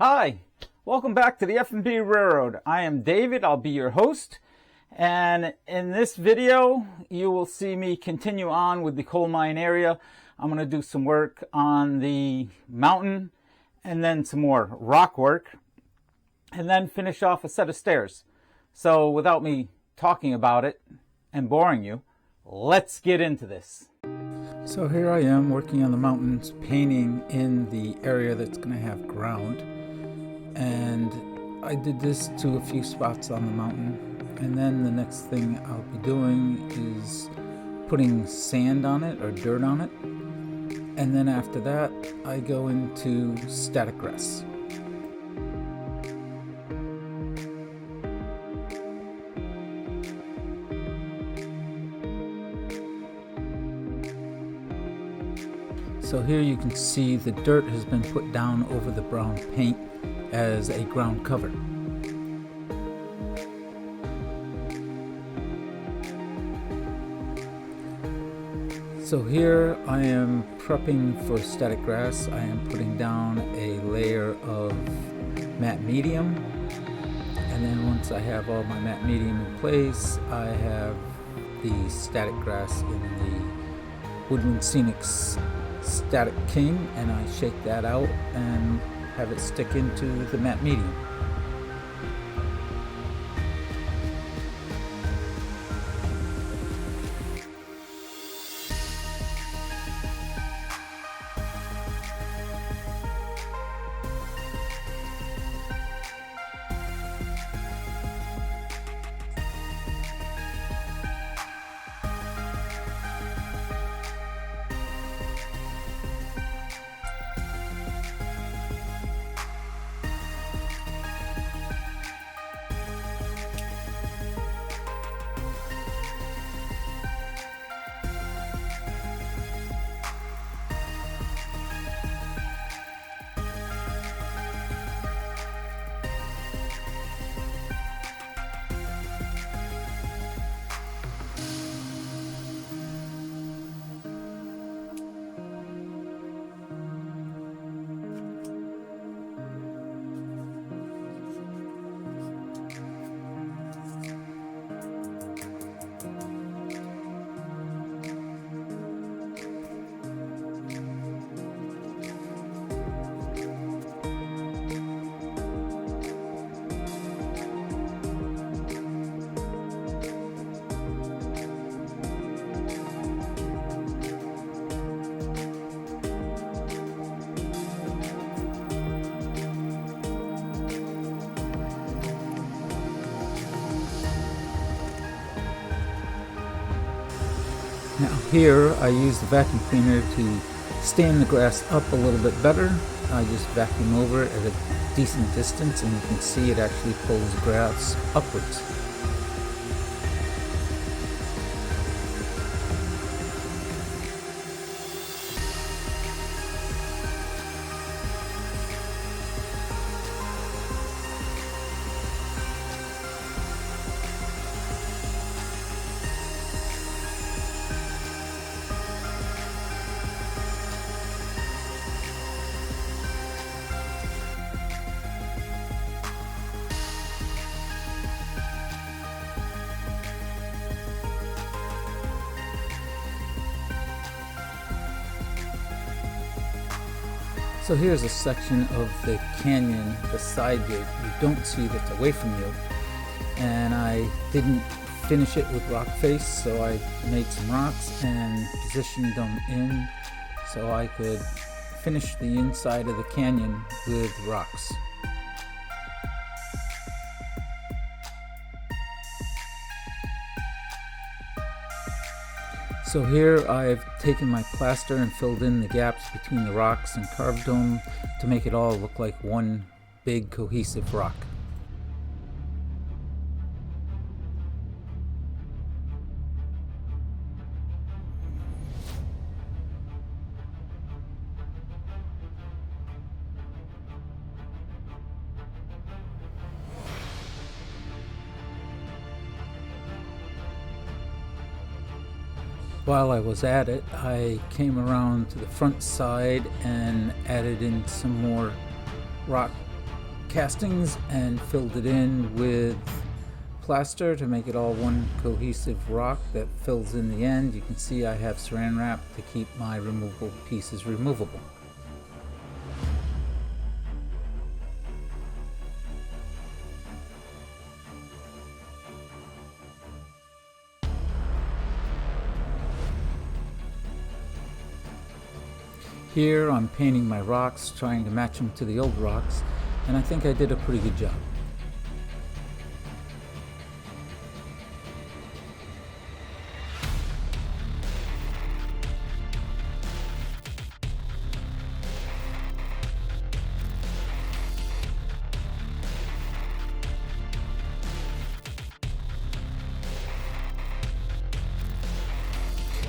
Hi, welcome back to the F&B Railroad. I am David, I'll be your host, and in this video you will see me continue on with the coal mine area. I'm going to do some work on the mountain and then some more rock work and then finish off a set of stairs. So without me talking about it and boring you, let's get into this. So here I am working on the mountains, painting in the area that's going to have ground. And I did this to a few spots on the mountain. And then the next thing I'll be doing is putting sand on it or dirt on it. And then after that, I go into static grass. So here you can see the dirt has been put down over the brown paint as a ground cover. So here I am prepping for static grass. I am putting down a layer of matte medium, and then once I have all my matte medium in place, I have the static grass in the Woodland Scenics Static King, and I shake that out and have it stick into the matte medium. Now here I use the vacuum cleaner to stand the grass up a little bit better. I just vacuum over it at a decent distance, and you can see it actually pulls the grass upwards. So here's a section of the canyon, the side gate you don't see that's away from you, and I didn't finish it with rock face, so I made some rocks and positioned them in so I could finish the inside of the canyon with rocks. So here I've taken my plaster and filled in the gaps between the rocks and carved them to make it all look like one big cohesive rock. While I was at it, I came around to the front side and added in some more rock castings and filled it in with plaster to make it all one cohesive rock that fills in the end. You can see I have saran wrap to keep my removable pieces removable. Here I'm painting my rocks, trying to match them to the old rocks, and I think I did a pretty good job.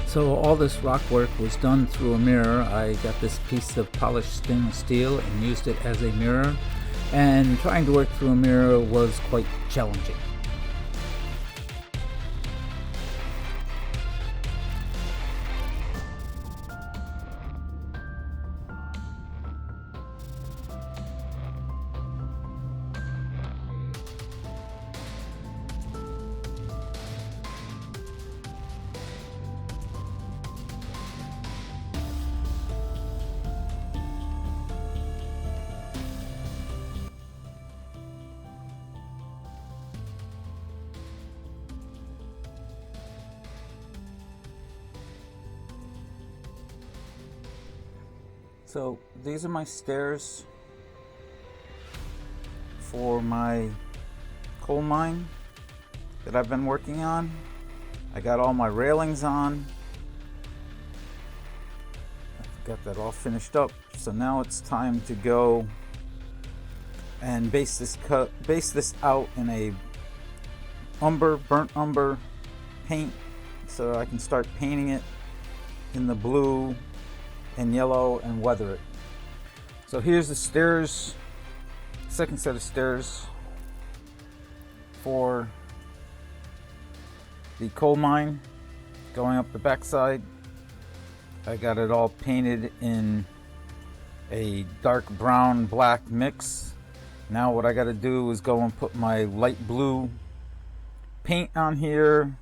So all this rock work was done through a mirror. I got this piece of polished stainless steel and used it as a mirror, and trying to work through a mirror was quite challenging. So these are my stairs for my coal mine that I've been working on. I got all my railings on. I've got that all finished up. So now it's time to go and base this out in a burnt umber paint, so I can start painting it in the blue and yellow and weather it. So here's the stairs, second set of stairs for the coal mine going up the backside. I got it all painted in a dark brown black mix. Now what I got to do is go and put my light blue paint on here,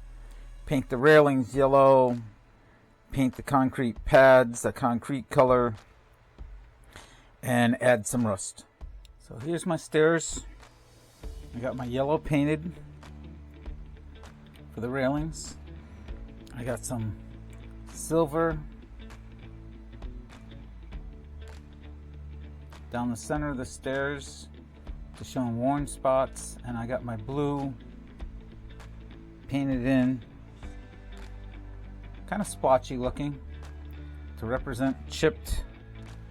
paint the railings yellow, paint the concrete pads a concrete color, and add some rust. So here's my stairs. I got my yellow painted for the railings. I got some silver down the center of the stairs to show worn spots, and I got my blue painted in, kind of splotchy looking, to represent chipped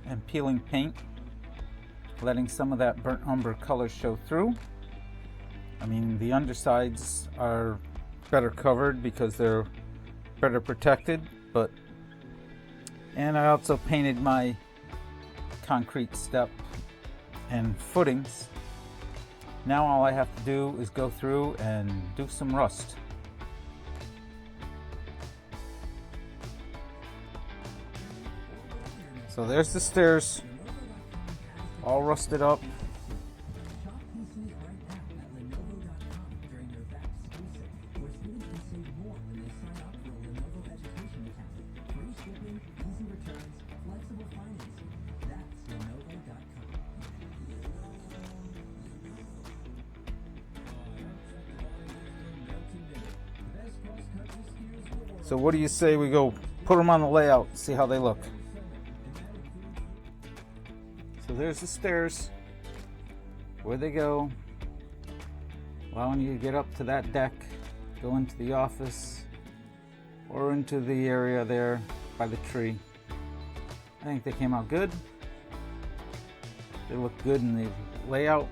and peeling paint, letting some of that burnt umber color show through. I mean, the undersides are better covered because they're better protected, and I also painted my concrete step and footings. Now all I have to do is go through and do some rust. So there's the stairs, all rusted up. So what do you say we go put them on the layout, see how they look? So there's the stairs, where they go, allowing you to get up to that deck, go into the office, or into the area there by the tree. I think they came out good. They look good in the layout.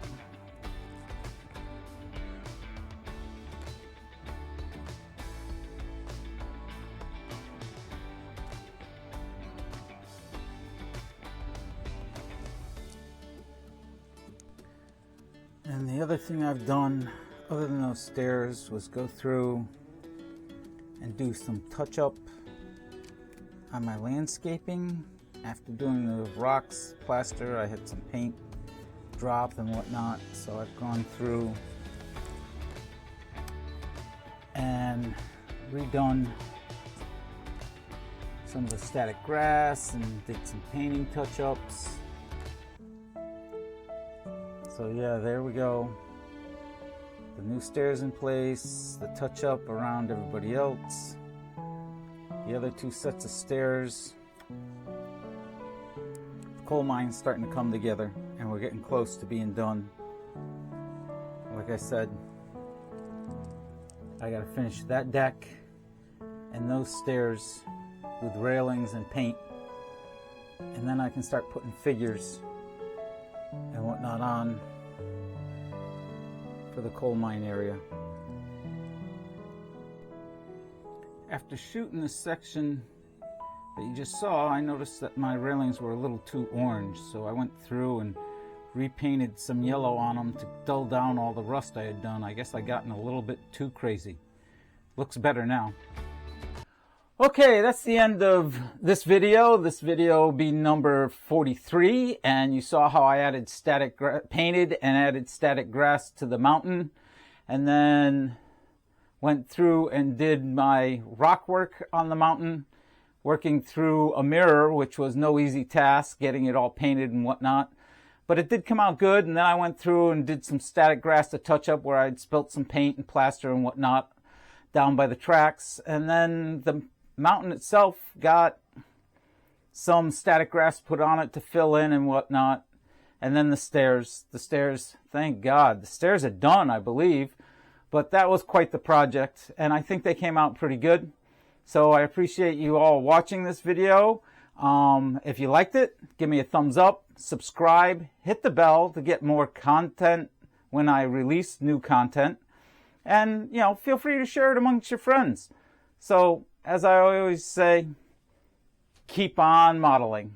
And the other thing I've done, other than those stairs, was go through and do some touch-up on my landscaping. After doing the rocks, plaster, I had some paint dropped and whatnot. So I've gone through and redone some of the static grass and did some painting touch-ups. So yeah, there we go. The new stairs in place, the touch-up around everybody else, the other two sets of stairs. The coal mine's starting to come together and we're getting close to being done. Like I said, I gotta finish that deck and those stairs with railings and paint, and then I can start putting figures and whatnot on for the coal mine area. After shooting this section that you just saw, I noticed that my railings were a little too orange, so I went through and repainted some yellow on them to dull down all the rust I had done. I guess I gotten a little bit too crazy. Looks better now. Okay, that's the end of this video. This video will be number 43, and you saw how I added painted and added static grass to the mountain, and then went through and did my rock work on the mountain, working through a mirror, which was no easy task, getting it all painted and whatnot. But it did come out good, and then I went through and did some static grass to touch up where I'd spilt some paint and plaster and whatnot down by the tracks, and then the mountain itself got some static grass put on it to fill in and whatnot. And then the stairs, thank God, the stairs are done, I believe, but that was quite the project, and I think they came out pretty good. So I appreciate you all watching this video. If you liked it, give me a thumbs up, subscribe, hit the bell to get more content when I release new content, and feel free to share it amongst your friends. So as I always say, keep on modeling.